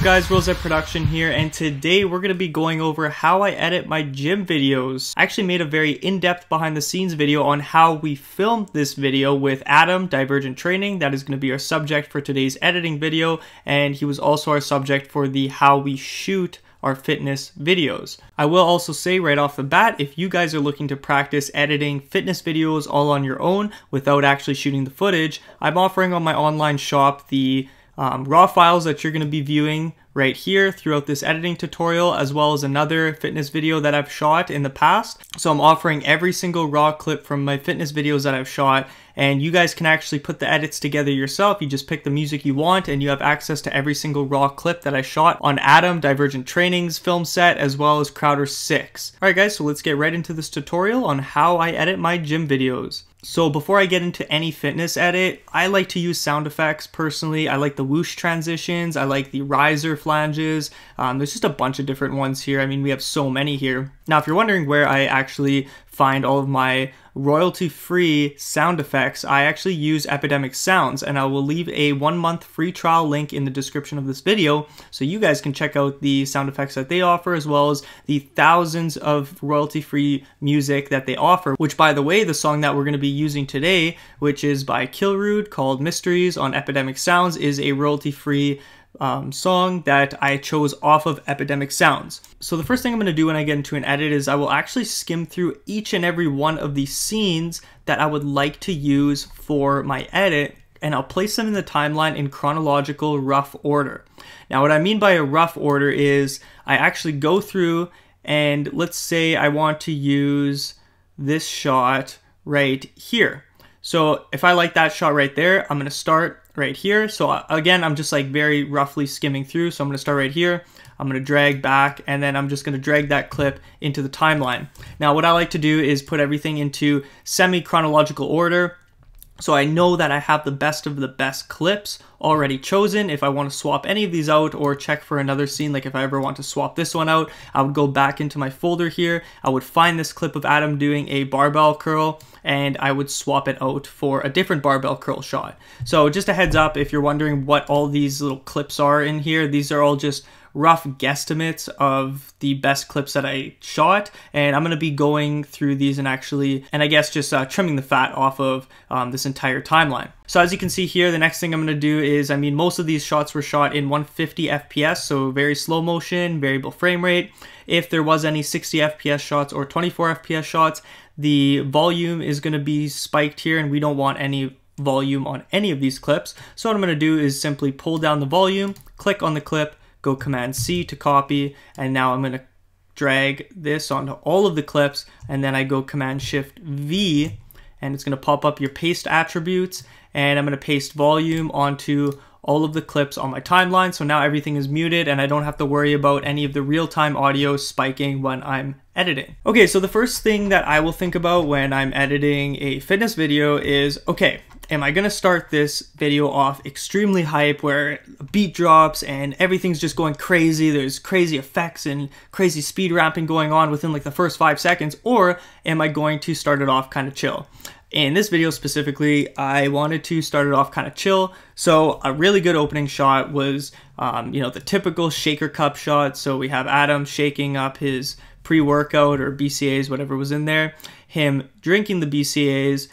up guys, Rosette Production here, and today we're going to be going over how I edit my gym videos. I actually made a very in-depth behind the scenes video on how we filmed this video with Adam, Divergent Training. That is going to be our subject for today's editing video, and he was also our subject for the how we shoot our fitness videos. I will also say right off the bat, if you guys are looking to practice editing fitness videos all on your own without actually shooting the footage, I'm offering on my online shop the raw files that you're going to be viewing right here throughout this editing tutorial, as well as another fitness video that I've shot in the past. So I'm offering every single raw clip from my fitness videos that I've shot, and you guys can actually put the edits together yourself. You just pick the music you want and you have access to every single raw clip that I shot on Adam, Divergent Training's film set, as well as Crowder 6. Alright guys, so let's get right into this tutorial on how I edit my gym videos. So before I get into any fitness edit, I like to use sound effects personally. I like the whoosh transitions, I like the riser flanges. There's just a bunch of different ones here. I mean, we have so many here. Now, if you're wondering where I actually find all of my royalty-free sound effects, I actually use Epidemic Sounds, and I will leave a 1-month free trial link in the description of this video so you guys can check out the sound effects that they offer, as well as the thousands of royalty-free music that they offer, which, by the way, the song that we're going to be using today, which is by Kilrude called Mysteries on Epidemic Sounds, is a royalty-free song that I chose off of Epidemic Sounds. So the first thing I'm going to do when I get into an edit is I will actually skim through each and every one of the scenes that I would like to use for my edit, and I'll place them in the timeline in chronological rough order. Now, what I mean by a rough order is I actually go through, and let's say I want to use this shot right here. So if I like that shot right there, I'm going to start right here. So again, I'm just like very roughly skimming through. So I'm going to start right here. I'm going to drag back, and then I'm just going to drag that clip into the timeline. Now, what I like to do is put everything into semi-chronological order, so I know that I have the best of the best clips already chosen. If I want to swap any of these out or check for another scene, like if I ever want to swap this one out, I would go back into my folder here. I would find this clip of Adam doing a barbell curl, and I would swap it out for a different barbell curl shot. So just a heads up, if you're wondering what all these little clips are in here, these are all just rough guesstimates of the best clips that I shot, and I'm going to be going through these and I guess just trimming the fat off of this entire timeline. So as you can see here, the next thing I'm going to do is, most of these shots were shot in 150 FPS, so very slow motion, variable frame rate. If there was any 60 FPS shots or 24 FPS shots, the volume is going to be spiked here, and we don't want any volume on any of these clips. So what I'm going to do is simply pull down the volume, click on the clip, go Command C to copy, and now I'm going to drag this onto all of the clips, and then I go Command Shift V, and it's going to pop up your paste attributes, and I'm going to paste volume onto all of the clips on my timeline. So now everything is muted and I don't have to worry about any of the real-time audio spiking when I'm editing. Okay, so the first thing that I will think about when I'm editing a fitness video is, okay, am I gonna start this video off extremely hype where a beat drops and everything's just going crazy, there's crazy effects and crazy speed ramping going on within like the first 5 seconds, or am I going to start it off kind of chill? In this video specifically, I wanted to start it off kind of chill, so a really good opening shot was, the typical shaker cup shot. So we have Adam shaking up his pre-workout or BCAAs, whatever was in there, him drinking the BCAAs,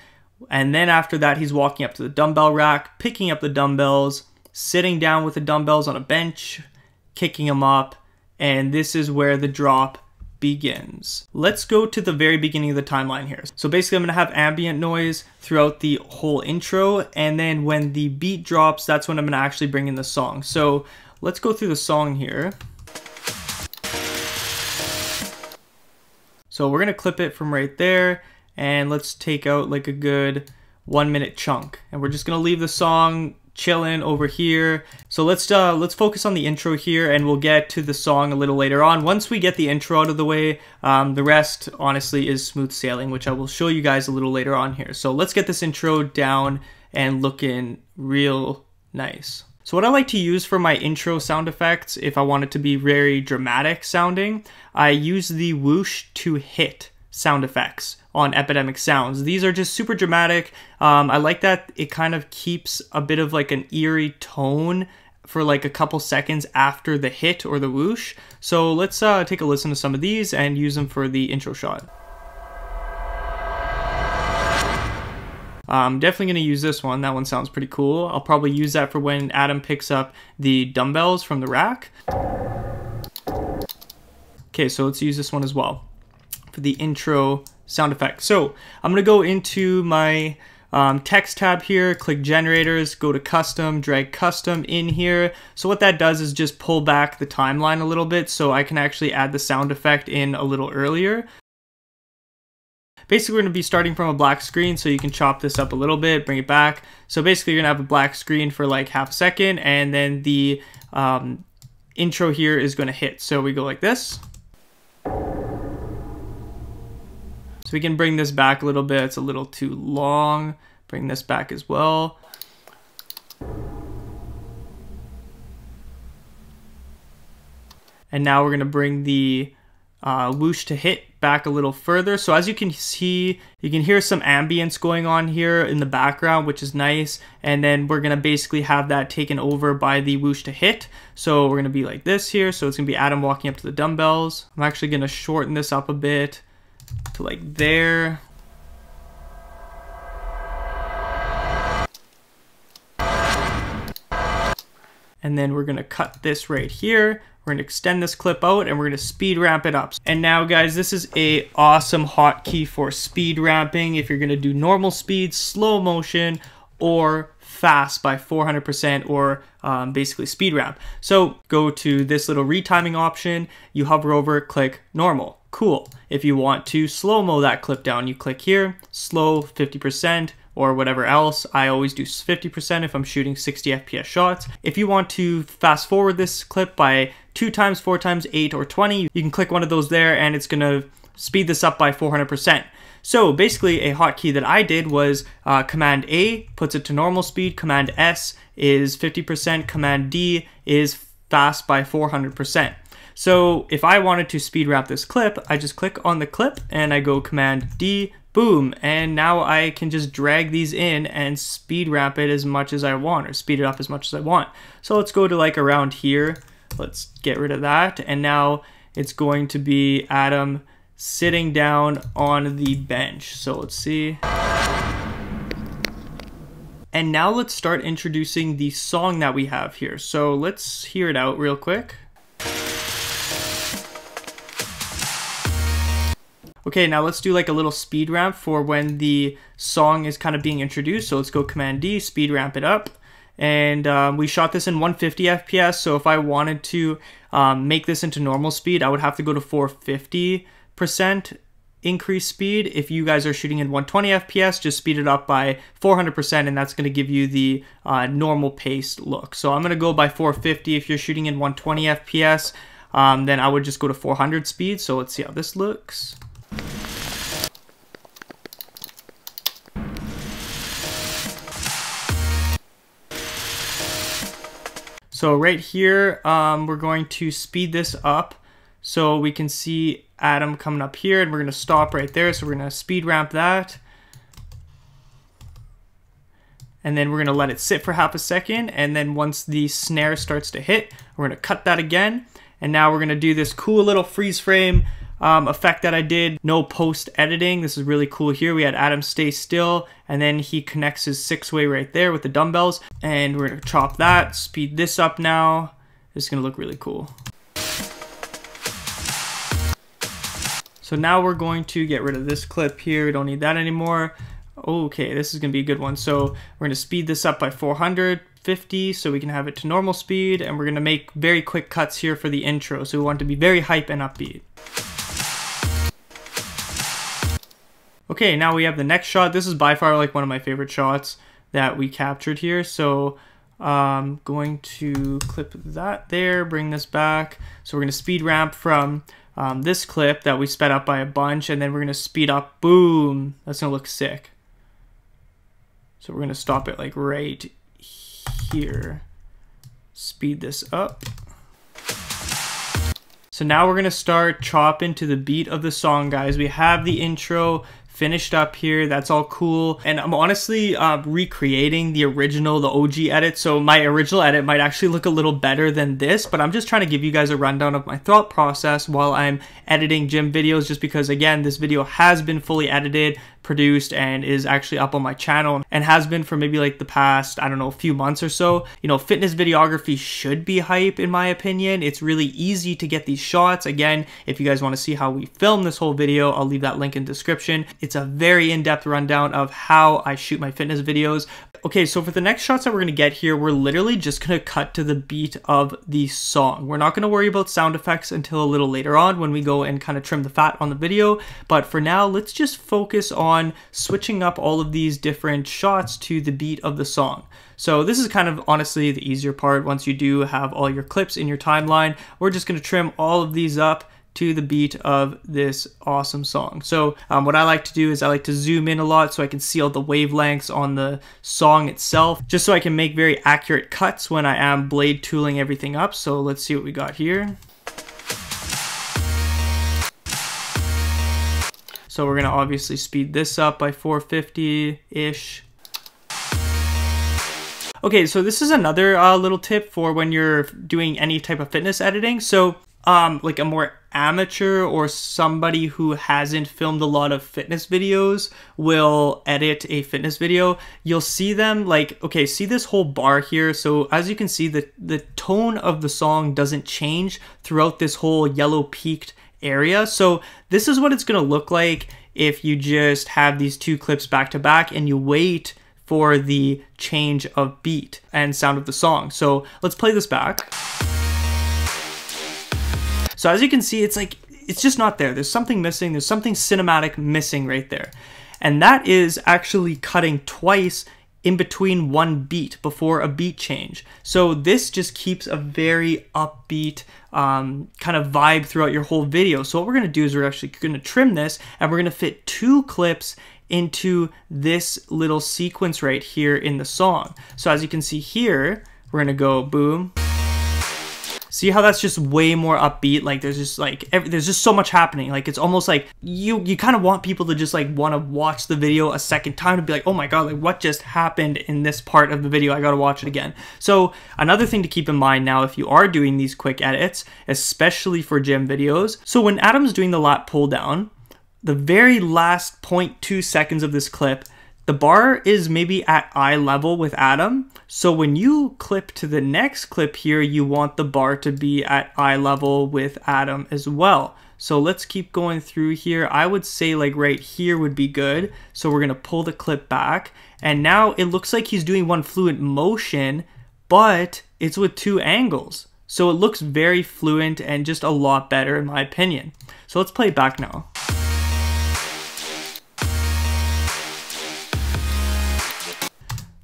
and then after that he's walking up to the dumbbell rack, picking up the dumbbells, sitting down with the dumbbells on a bench, kicking them up, and this is where the drop begins. Let's go to the very beginning of the timeline here. So basically I'm going to have ambient noise throughout the whole intro, and then when the beat drops, that's when I'm going to actually bring in the song. So let's go through the song here. So we're going to clip it from right there, and let's take out like a good 1-minute chunk, and we're just going to leave the song chilling over here. So let's focus on the intro here, and we'll get to the song a little later on. Once we get the intro out of the way, the rest honestly is smooth sailing, which I will show you guys a little later on here. So let's get this intro down and looking real nice. So what I like to use for my intro sound effects, if I want it to be very dramatic sounding, I use the whoosh to hit sound effects on Epidemic Sounds. These are just super dramatic. I like that it kind of keeps a bit of like an eerie tone for like a couple seconds after the hit or the whoosh. So let's take a listen to some of these and use them for the intro shot. I'm definitely going to use this one. That one sounds pretty cool. I'll probably use that for when Adam picks up the dumbbells from the rack. Okay, so let's use this one as well for the intro sound effect. So I'm going to go into my text tab here, click generators, go to custom, drag custom in here. So what that does is just pull back the timeline a little bit so I can actually add the sound effect in a little earlier. Basically, we're going to be starting from a black screen, so you can chop this up a little bit, bring it back. So basically, you're going to have a black screen for like half a second, and then the intro here is going to hit. So we go like this. So we can bring this back a little bit. It's a little too long. Bring this back as well. And now we're going to bring the whoosh to hit back a little further. So as you can see, you can hear some ambience going on here in the background, which is nice. And then we're going to basically have that taken over by the whoosh to hit. So we're going to be like this here. So it's going to be Adam walking up to the dumbbells. I'm actually going to shorten this up a bit to like there. And then we're going to cut this right here. We're going to extend this clip out and we're going to speed ramp it up. And now guys, this is a awesome hotkey for speed ramping. If you're going to do normal speed, slow motion, or fast by 400%, or basically speed ramp. So go to this little retiming option, you hover over, click normal. Cool. If you want to slow-mo that clip down, you click here, slow 50%, or whatever else. I always do 50% if I'm shooting 60 FPS shots. If you want to fast forward this clip by 2 times, 4 times, 8, or 20, you can click one of those there and it's gonna speed this up by 400%. So basically a hotkey that I did was Command A puts it to normal speed, Command S is 50%, Command D is fast by 400%. So if I wanted to speed ramp this clip, I just click on the clip and I go Command D, boom, and now I can just drag these in and speed ramp it as much as I want, or speed it up as much as I want. So let's go to like around here. Let's get rid of that. And now it's going to be Adam sitting down on the bench. So let's see. And now let's start introducing the song that we have here. So let's hear it out real quick. Okay, now let's do like a little speed ramp for when the song is kind of being introduced. So let's go Command D, speed ramp it up. And we shot this in 150 FPS. So if I wanted to make this into normal speed, I would have to go to 450% increase speed. If you guys are shooting in 120 FPS, just speed it up by 400%, and that's going to give you the normal paced look. So I'm going to go by 450. If you're shooting in 120 FPS, then I would just go to 400 speed. So let's see how this looks. So right here, we're going to speed this up so we can see Adam coming up here, and we're going to stop right there. So we're going to speed ramp that. And then we're going to let it sit for half a second. And then once the snare starts to hit, we're going to cut that again. And now we're going to do this cool little freeze frame effect that I did, no post editing. This is really cool here. We had Adam stay still, and then he connects his 6-way right there with the dumbbells, and we're gonna chop that, speed this up now. This is gonna look really cool. So now we're going to get rid of this clip here. We don't need that anymore. Okay, this is gonna be a good one. So we're gonna speed this up by 450 so we can have it to normal speed, and we're gonna make very quick cuts here for the intro. So we want it to be very hype and upbeat. Okay, now we have the next shot. This is by far like one of my favorite shots that we captured here. So I'm going to clip that there, bring this back. So we're going to speed ramp from this clip that we sped up by a bunch, and then we're going to speed up, boom. That's going to look sick. So we're going to stop it like right here. Speed this up. So now we're going to start chopping to the beat of the song, guys. We have the intro finished up here. That's all cool. And I'm honestly recreating the original, the OG edit. So my original edit might actually look a little better than this, but I'm just trying to give you guys a rundown of my thought process while I'm editing gym videos, just because again, this video has been fully edited, produced, and is actually up on my channel, and has been for maybe like the past, I don't know, a few months or so. You know, fitness videography should be hype in my opinion. It's really easy to get these shots. Again, if you guys want to see how we film this whole video, I'll leave that link in the description. It's a very in-depth rundown of how I shoot my fitness videos. Okay, so for the next shots that we're going to get here, we're literally just going to cut to the beat of the song. We're not going to worry about sound effects until a little later on when we go and kind of trim the fat on the video. But for now, let's just focus on switching up all of these different shots to the beat of the song. So this is kind of honestly the easier part. Once you do have all your clips in your timeline, we're just going to trim all of these up to the beat of this awesome song. So what I like to do is I like to zoom in a lot so I can see all the wavelengths on the song itself, just so I can make very accurate cuts when I am blade tooling everything up. So let's see what we got here. So we're gonna obviously speed this up by 450-ish. Okay, so this is another little tip for when you're doing any type of fitness editing. So like a more amateur or somebody who hasn't filmed a lot of fitness videos will edit a fitness video. You'll see them like, okay, see this whole bar here. So as you can see, the tone of the song doesn't change throughout this whole yellow peaked area. So this is what it's going to look like if you just have these two clips back to back and you wait for the change of beat and sound of the song. So let's play this back. So as you can see, it's like, it's just not there. There's something missing. There's something cinematic missing right there. And that is actually cutting twice in between one beat before a beat change. So this just keeps a very upbeat kind of vibe throughout your whole video. So what we're gonna do is we're actually gonna trim this and we're gonna fit two clips into this little sequence right here in the song. So as you can see here, we're gonna go boom. See how that's just way more upbeat? Like there's just like there's just so much happening. Like it's almost like you kind of want people to just like want to watch the video a second time to be like, oh my god, like what just happened in this part of the video? I gotta watch it again. So another thing to keep in mind now, if you are doing these quick edits, especially for gym videos. So when Adam's doing the lat pull down, the very last 0.2 seconds of this clip, the bar is maybe at eye level with Adam. So when you clip to the next clip here, you want the bar to be at eye level with Adam as well. So let's keep going through here. I would say like right here would be good. So we're gonna pull the clip back. And now it looks like he's doing one fluent motion, but it's with two angles. So it looks very fluent and just a lot better in my opinion. So let's play it back now.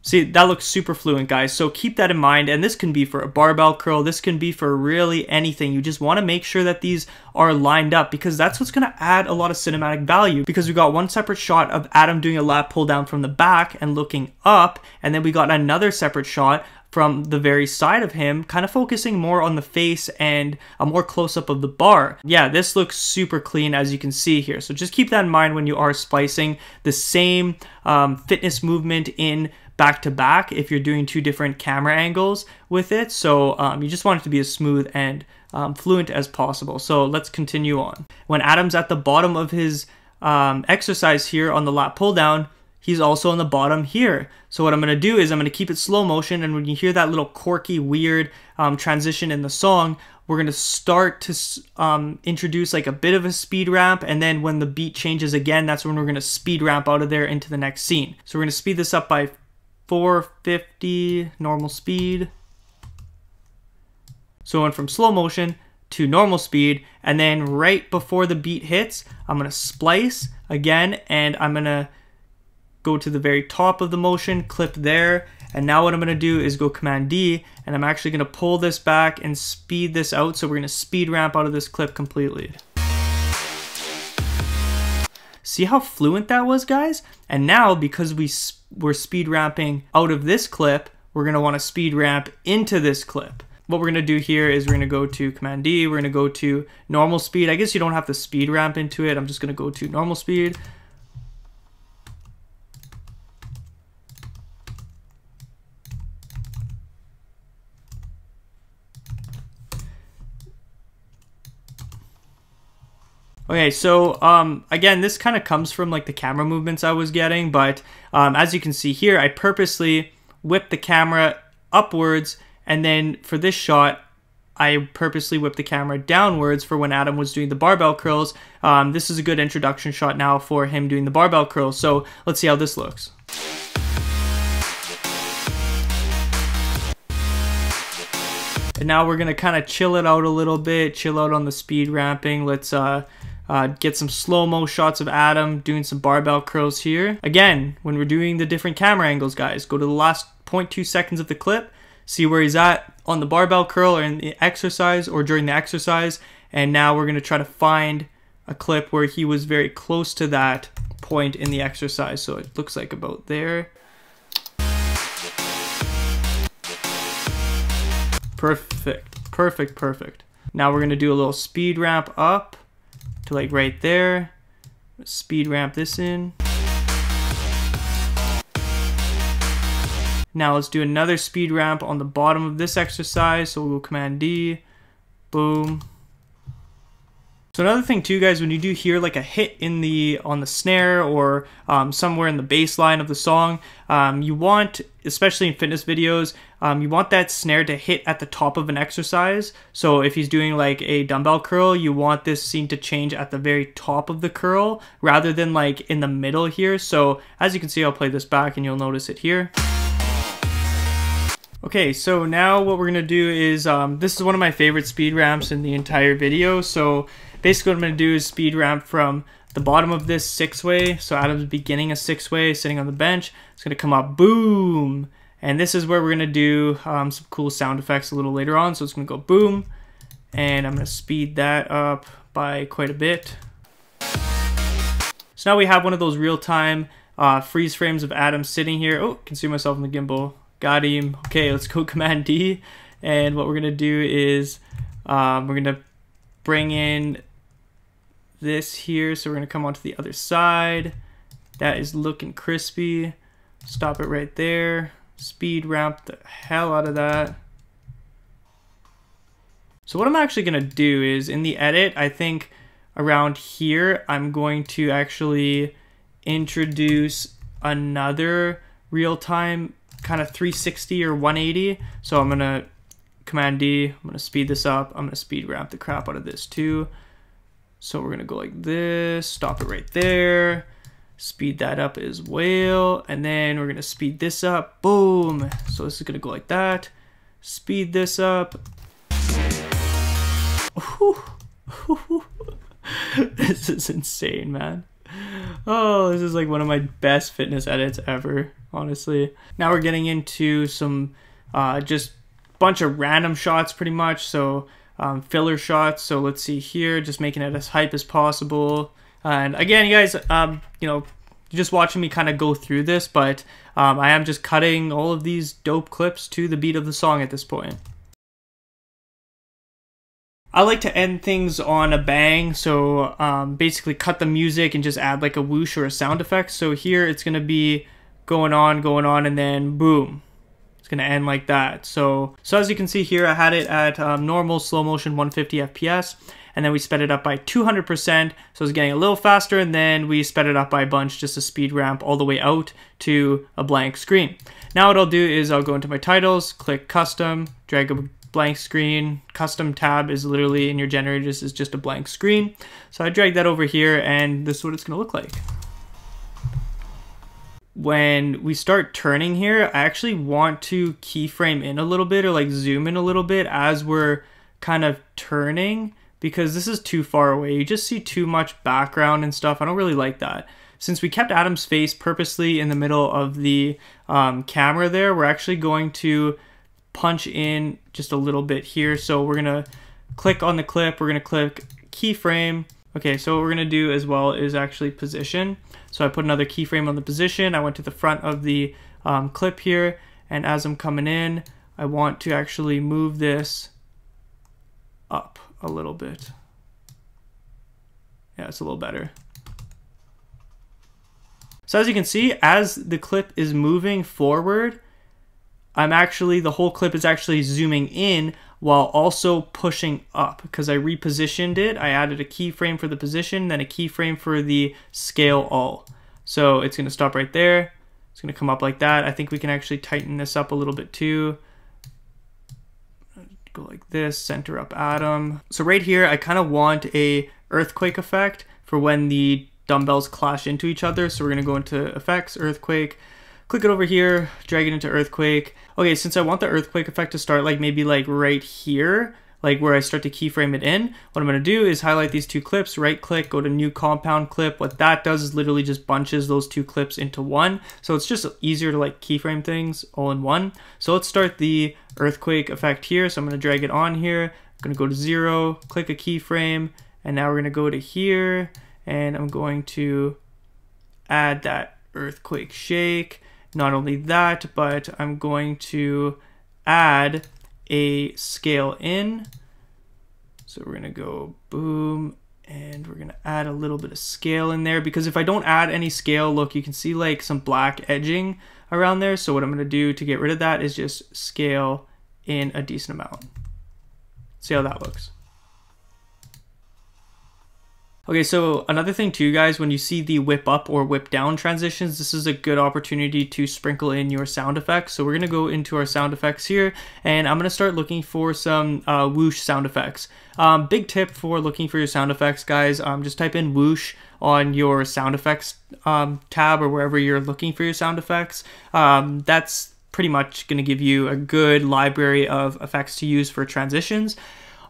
See, that looks super fluent, guys. So keep that in mind. And this can be for a barbell curl. This can be for really anything. You just want to make sure that these are lined up because that's what's going to add a lot of cinematic value, because we got one separate shot of Adam doing a lat pull down from the back and looking up. And then we got another separate shot from the very side of him, kind of focusing more on the face and a more close-up of the bar. Yeah, this looks super clean as you can see here. So just keep that in mind when you are splicing the same fitness movement in back to back if you're doing two different camera angles with it. So you just want it to be as smooth and fluent as possible. So let's continue on. When Adam's at the bottom of his exercise here on the lat pull down, he's also on the bottom here. So what I'm gonna do is I'm gonna keep it slow motion, and when you hear that little quirky, weird transition in the song, we're gonna start to introduce like a bit of a speed ramp, and then when the beat changes again, that's when we're gonna speed ramp out of there into the next scene. So we're gonna speed this up by 450 normal speed. So I went from slow motion to normal speed, and then right before the beat hits, I'm gonna splice again, and I'm gonna go to the very top of the motion, clip there, and now what I'm gonna do is go Command D, and I'm actually gonna pull this back and speed this out, so we're gonna speed ramp out of this clip completely. See how fluent that was, guys? And now, because we're speed ramping out of this clip, we're gonna wanna speed ramp into this clip. What we're gonna do here is we're gonna go to Command D, we're gonna go to normal speed. I guess you don't have to speed ramp into it, I'm just gonna go to normal speed. Okay, so again, this kind of comes from like the camera movements I was getting, but as you can see here, I purposely whipped the camera upwards, and then for this shot, I purposely whipped the camera downwards for when Adam was doing the barbell curls. This is a good introduction shot now for him doing the barbell curls, so let's see how this looks. And now we're gonna kind of chill it out a little bit, chill out on the speed ramping. Let's get some slow-mo shots of Adam doing some barbell curls here. Again, when we're doing the different camera angles, guys, go to the last 0.2 seconds of the clip, see where he's at on the barbell curl or in the exercise or during the exercise. And now we're gonna try to find a clip where he was very close to that point in the exercise. So it looks like about there. Perfect, perfect, perfect. Now we're gonna do a little speed ramp up to like right there. Speed ramp this in. Now let's do another speed ramp on the bottom of this exercise. So we'll go Command D, boom. So another thing too, guys, when you do hear like a hit on the snare or somewhere in the bass line of the song, you want, especially in fitness videos, you want that snare to hit at the top of an exercise. So if he's doing like a dumbbell curl, you want this scene to change at the very top of the curl rather than like in the middle here. So as you can see, I'll play this back and you'll notice it here. Okay, so now what we're gonna do is, this is one of my favorite speed ramps in the entire video. So basically what I'm gonna do is speed ramp from the bottom of this 6-way. So Adam's beginning a 6-way, sitting on the bench. It's gonna come up, boom. And this is where we're gonna do some cool sound effects a little later on. So it's gonna go boom, and I'm gonna speed that up by quite a bit. So now we have one of those real-time freeze frames of Adam sitting here. Oh, can see myself in the gimbal. Got him. Okay, let's go Command D. And what we're gonna do is we're gonna bring in this here. So we're gonna come onto the other side. That is looking crispy. Stop it right there. Speed ramp the hell out of that. So what I'm actually gonna do is in the edit, I think around here, I'm going to actually introduce another real-time kind of 360 or 180. So I'm gonna Command D, I'm gonna speed this up. I'm gonna speed ramp the crap out of this too. So we're gonna go like this, stop it right there, speed that up as well, and then we're gonna speed this up, boom. So this is gonna go like that, speed this up. This is insane, man. Oh, this is like one of my best fitness edits ever, honestly. Now we're getting into some just bunch of random shots pretty much. So filler shots. So let's see here, just making it as hype as possible. And again, you guys, you know, you're just watching me kind of go through this, but I am just cutting all of these dope clips to the beat of the song at this point. I like to end things on a bang, so basically cut the music and just add like a whoosh or a sound effect. So here it's going to be going on, and then boom. It's going to end like that. So as you can see here, I had it at normal slow motion 150 FPS, and then we sped it up by 200%, so it's getting a little faster, and then we sped it up by a bunch, just a speed ramp all the way out to a blank screen. Now what I'll do is I'll go into my titles, click custom, drag a blank screen. Custom tab is literally in your generator, this is just a blank screen. So I drag that over here, and this is what it's gonna look like. When we start turning here, I actually want to keyframe in a little bit or like zoom in a little bit as we're kind of turning, because this is too far away. You just see too much background and stuff. I don't really like that. Since we kept Adam's face purposely in the middle of the camera there, we're actually going to punch in just a little bit here. So we're gonna click on the clip, we're gonna click keyframe. Okay, so what we're gonna do as well is actually position. So I put another keyframe on the position. I went to the front of the clip here, and as I'm coming in, I want to actually move this up a little bit. Yeah, it's a little better. So as you can see, as the clip is moving forward, the whole clip is actually zooming in while also pushing up because I repositioned it. I added a keyframe for the position, then a keyframe for the scale all. So it's going to stop right there. It's going to come up like that. I think we can actually tighten this up a little bit too. Go like this, center up Adam. So right here, I kind of want a earthquake effect for when the dumbbells clash into each other. So we're going to go into effects, earthquake, click it over here, drag it into earthquake. Okay, since I want the earthquake effect to start like maybe like right here, like where I start to keyframe it in, what I'm going to do is highlight these two clips, right click, go to new compound clip. What that does is literally just bunches those two clips into one. So it's just easier to like keyframe things all in one. So let's start the earthquake effect here. So I'm going to drag it on here. I'm going to go to 0, click a keyframe, and now we're going to go to here, and I'm going to add that earthquake shake. Not only that, but I'm going to add a scale in. So we're going to go boom, and we're going to add a little bit of scale in there, because if I don't add any scale, look, you can see like some black edging around there. So what I'm going to do to get rid of that is just scale in a decent amount. See how that looks. Okay, so another thing too, guys, when you see the whip up or whip down transitions, this is a good opportunity to sprinkle in your sound effects. So we're gonna go into our sound effects here, and I'm gonna start looking for some whoosh sound effects. Big tip for looking for your sound effects, guys, just type in whoosh on your sound effects tab or wherever you're looking for your sound effects. That's pretty much gonna give you a good library of effects to use for transitions.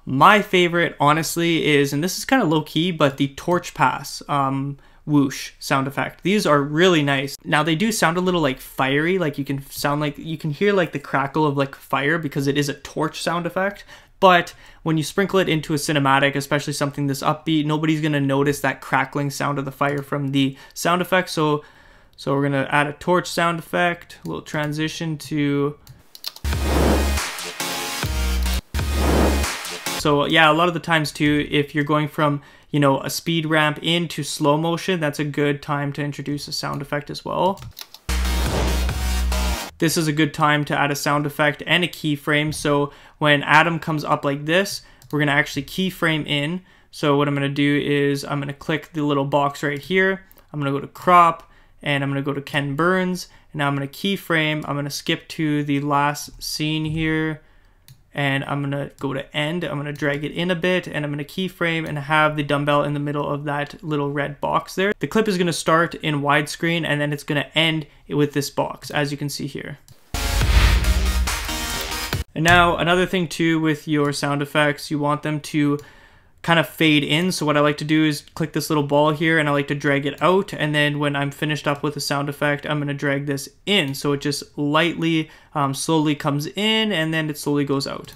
My favorite, honestly, is, and this is kind of low key, but the torch pass whoosh sound effect. These are really nice. Now they do sound a little like fiery, like you can hear like the crackle of like fire because it is a torch sound effect. But when you sprinkle it into a cinematic, especially something this upbeat, nobody's gonna notice that crackling sound of the fire from the sound effect. So we're gonna add a torch sound effect, a little transition to. So yeah, a lot of the times too, if you're going from, you know, a speed ramp into slow motion, that's a good time to introduce a sound effect as well. This is a good time to add a sound effect and a keyframe. So when Adam comes up like this, we're gonna actually keyframe in. So what I'm gonna do is I'm gonna click the little box right here. I'm gonna go to crop, and I'm gonna go to Ken Burns, and now I'm gonna keyframe. I'm gonna skip to the last scene here, and I'm gonna go to end. I'm gonna drag it in a bit, and I'm gonna keyframe and have the dumbbell in the middle of that little red box there. The clip is gonna start in widescreen, and then it's gonna end with this box, as you can see here. And now another thing too with your sound effects, you want them to kind of fade in. So what I like to do is click this little ball here, and I like to drag it out, and then when I'm finished up with the sound effect, I'm going to drag this in, so it just lightly slowly comes in, and then it slowly goes out.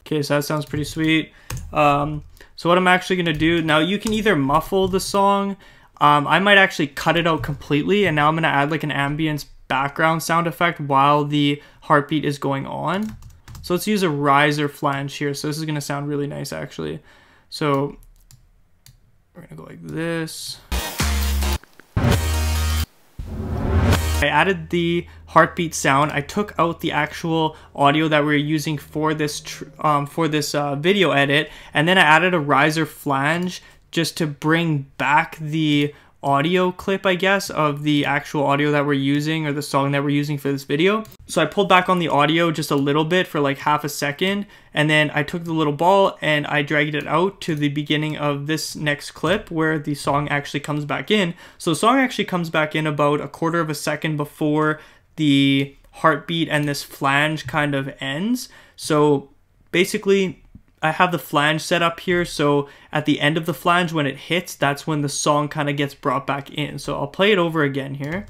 Okay, so that sounds pretty sweet. So what I'm actually going to do now, you can either muffle the song, I might actually cut it out completely, and now I'm going to add like an ambience background sound effect while the heartbeat is going on. So let's use a riser flange here. So this is going to sound really nice actually. So we're going to go like this. I added the heartbeat sound. I took out the actual audio that we were using for this video edit, and then I added a riser flange just to bring back the audio clip, I guess, of the actual audio that we're using, or the song that we're using for this video. So I pulled back on the audio just a little bit for like half a second, and then I took the little ball and I dragged it out to the beginning of this next clip where the song actually comes back in. So the song actually comes back in about a quarter of a second before the heartbeat and this flange kind of ends. So basically I have the flange set up here, so at the end of the flange when it hits, that's when the song kind of gets brought back in. So I'll play it over again here.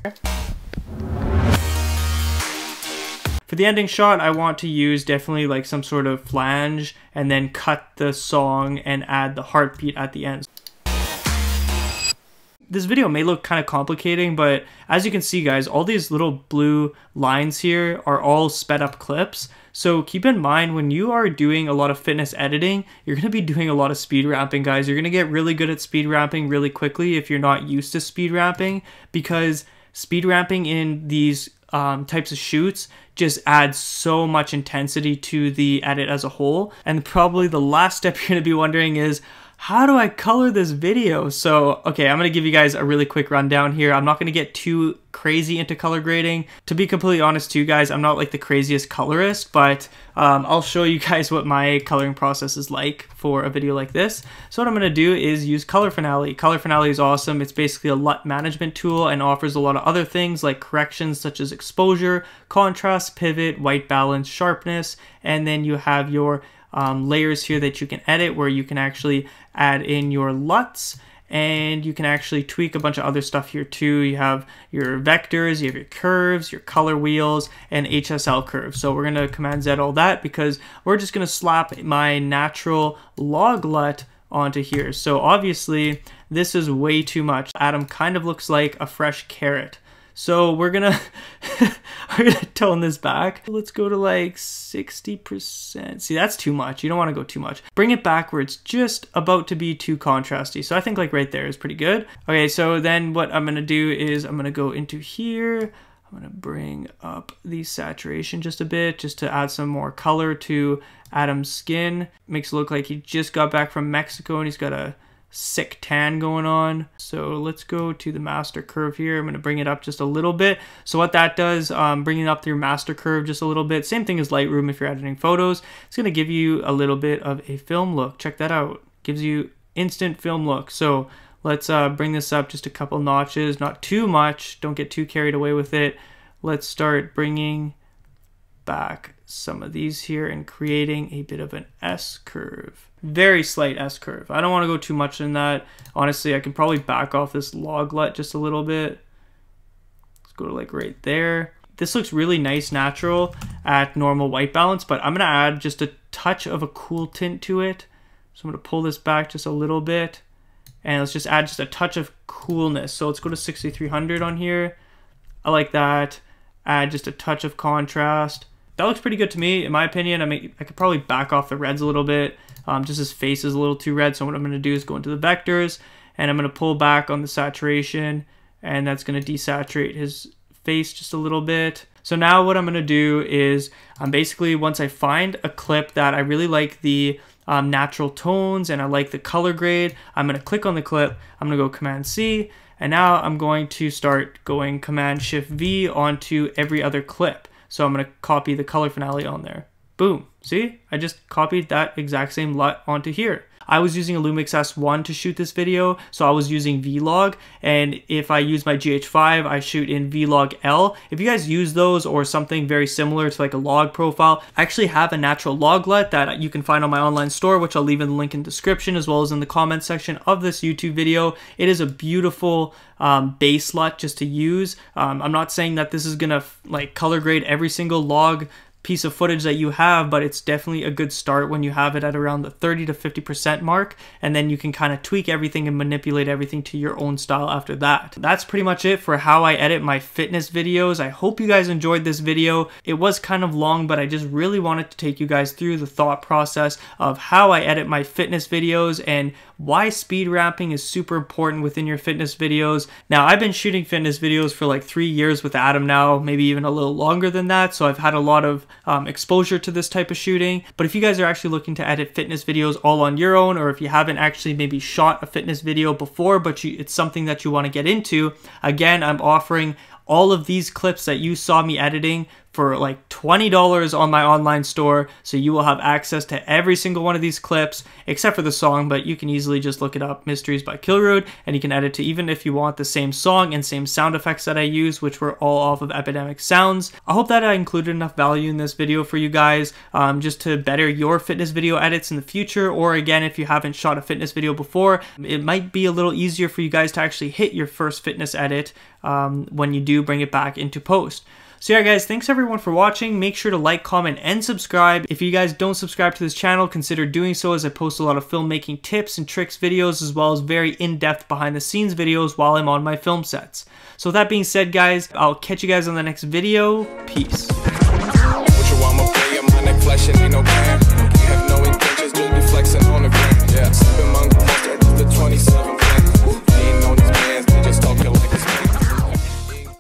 For the ending shot, I want to use definitely like some sort of flange and then cut the song and add the heartbeat at the end. This video may look kind of complicating, but as you can see, guys, all these little blue lines here are all sped up clips. So keep in mind, when you are doing a lot of fitness editing, you're going to be doing a lot of speed ramping, guys. You're going to get really good at speed ramping really quickly if you're not used to speed ramping, because speed ramping in these types of shoots just adds so much intensity to the edit as a whole. And probably the last step you're going to be wondering is, how do I color this video? So, okay, I'm gonna give you guys a really quick rundown here. I'm not gonna get too crazy into color grading. To be completely honest to you guys, I'm not like the craziest colorist, but I'll show you guys what my coloring process is like for a video like this. So what I'm gonna do is use Color Finale. Color Finale is awesome. It's basically a LUT management tool and offers a lot of other things like corrections such as exposure, contrast, pivot, white balance, sharpness, and then you have your layers here that you can edit, where you can actually add in your LUTs, and you can actually tweak a bunch of other stuff here too. You have your vectors, you have your curves, your color wheels, and HSL curves. So we're going to Command Z all that because we're just going to slap my natural log LUT onto here. So obviously this is way too much. Adam kind of looks like a fresh carrot. So we're gonna tone this back. Let's go to like 60%. See, that's too much. You don't want to go too much. Bring it back where it's just about to be too contrasty. So I think like right there is pretty good. Okay, so then what I'm gonna do is I'm gonna go into here. I'm gonna bring up the saturation just a bit, just to add some more color to Adam's skin. Makes it look like he just got back from Mexico and he's got a sick tan going on. So let's go to the master curve here. I'm going to bring it up just a little bit. So what that does, bringing up your master curve just a little bit, same thing as Lightroom if you're editing photos, it's going to give you a little bit of a film look. Check that out. Gives you instant film look. So let's bring this up just a couple notches, not too much. Don't get too carried away with it. Let's start bringing back some of these here and creating a bit of an S curve. Very slight S curve. I don't want to go too much in that. Honestly, I can probably back off this log LUT just a little bit. Let's go to like right there. This looks really nice natural at normal white balance, but I'm going to add just a touch of a cool tint to it. So I'm going to pull this back just a little bit and let's just add just a touch of coolness. So let's go to 6300 on here. I like that. Add just a touch of contrast. That looks pretty good to me, in my opinion. I mean, I could probably back off the reds a little bit. Just his face is a little too red. So what I'm going to do is go into the vectors and I'm going to pull back on the saturation, and that's going to desaturate his face just a little bit. So now what I'm going to do is basically, once I find a clip that I really like the natural tones and I like the color grade, I'm going to click on the clip. I'm going to go Command C, and now I'm going to start going Command Shift V onto every other clip. So I'm going to copy the Color Finale on there. Boom. See? I just copied that exact same LUT onto here. I was using a Lumix S1 to shoot this video, so I was using Vlog, and if I use my GH5, I shoot in Vlog L. If you guys use those or something very similar to like a log profile, I actually have a natural log LUT that you can find on my online store, which I'll leave in the link in the description as well as in the comment section of this YouTube video. It is a beautiful base LUT just to use. I'm not saying that this is gonna like color grade every single log piece of footage that you have, but it's definitely a good start when you have it at around the 30 to 50% mark, and then you can kind of tweak everything and manipulate everything to your own style after that. That's pretty much it for how I edit my fitness videos. I hope you guys enjoyed this video. It was kind of long, but I just really wanted to take you guys through the thought process of how I edit my fitness videos and why speed ramping is super important within your fitness videos. Now, I've been shooting fitness videos for like 3 years with Adam now, maybe even a little longer than that, so I've had a lot of exposure to this type of shooting. But if you guys are actually looking to edit fitness videos all on your own, or if you haven't actually maybe shot a fitness video before, but it's something that you want to get into, again, I'm offering all of these clips that you saw me editing for like $20 on my online store, so you will have access to every single one of these clips except for the song, but you can easily just look it up, Mysteries by Kilrood, and you can edit to even if you want the same song and same sound effects that I use, which were all off of Epidemic Sounds. I hope that I included enough value in this video for you guys just to better your fitness video edits in the future, or again, if you haven't shot a fitness video before, it might be a little easier for you guys to actually hit your first fitness edit when you do bring it back into post. So yeah guys, thanks everyone for watching. Make sure to like, comment, and subscribe. If you guys don't subscribe to this channel, consider doing so, as I post a lot of filmmaking tips and tricks videos, as well as very in-depth behind the scenes videos while I'm on my film sets. So with that being said guys, I'll catch you guys on the next video. Peace.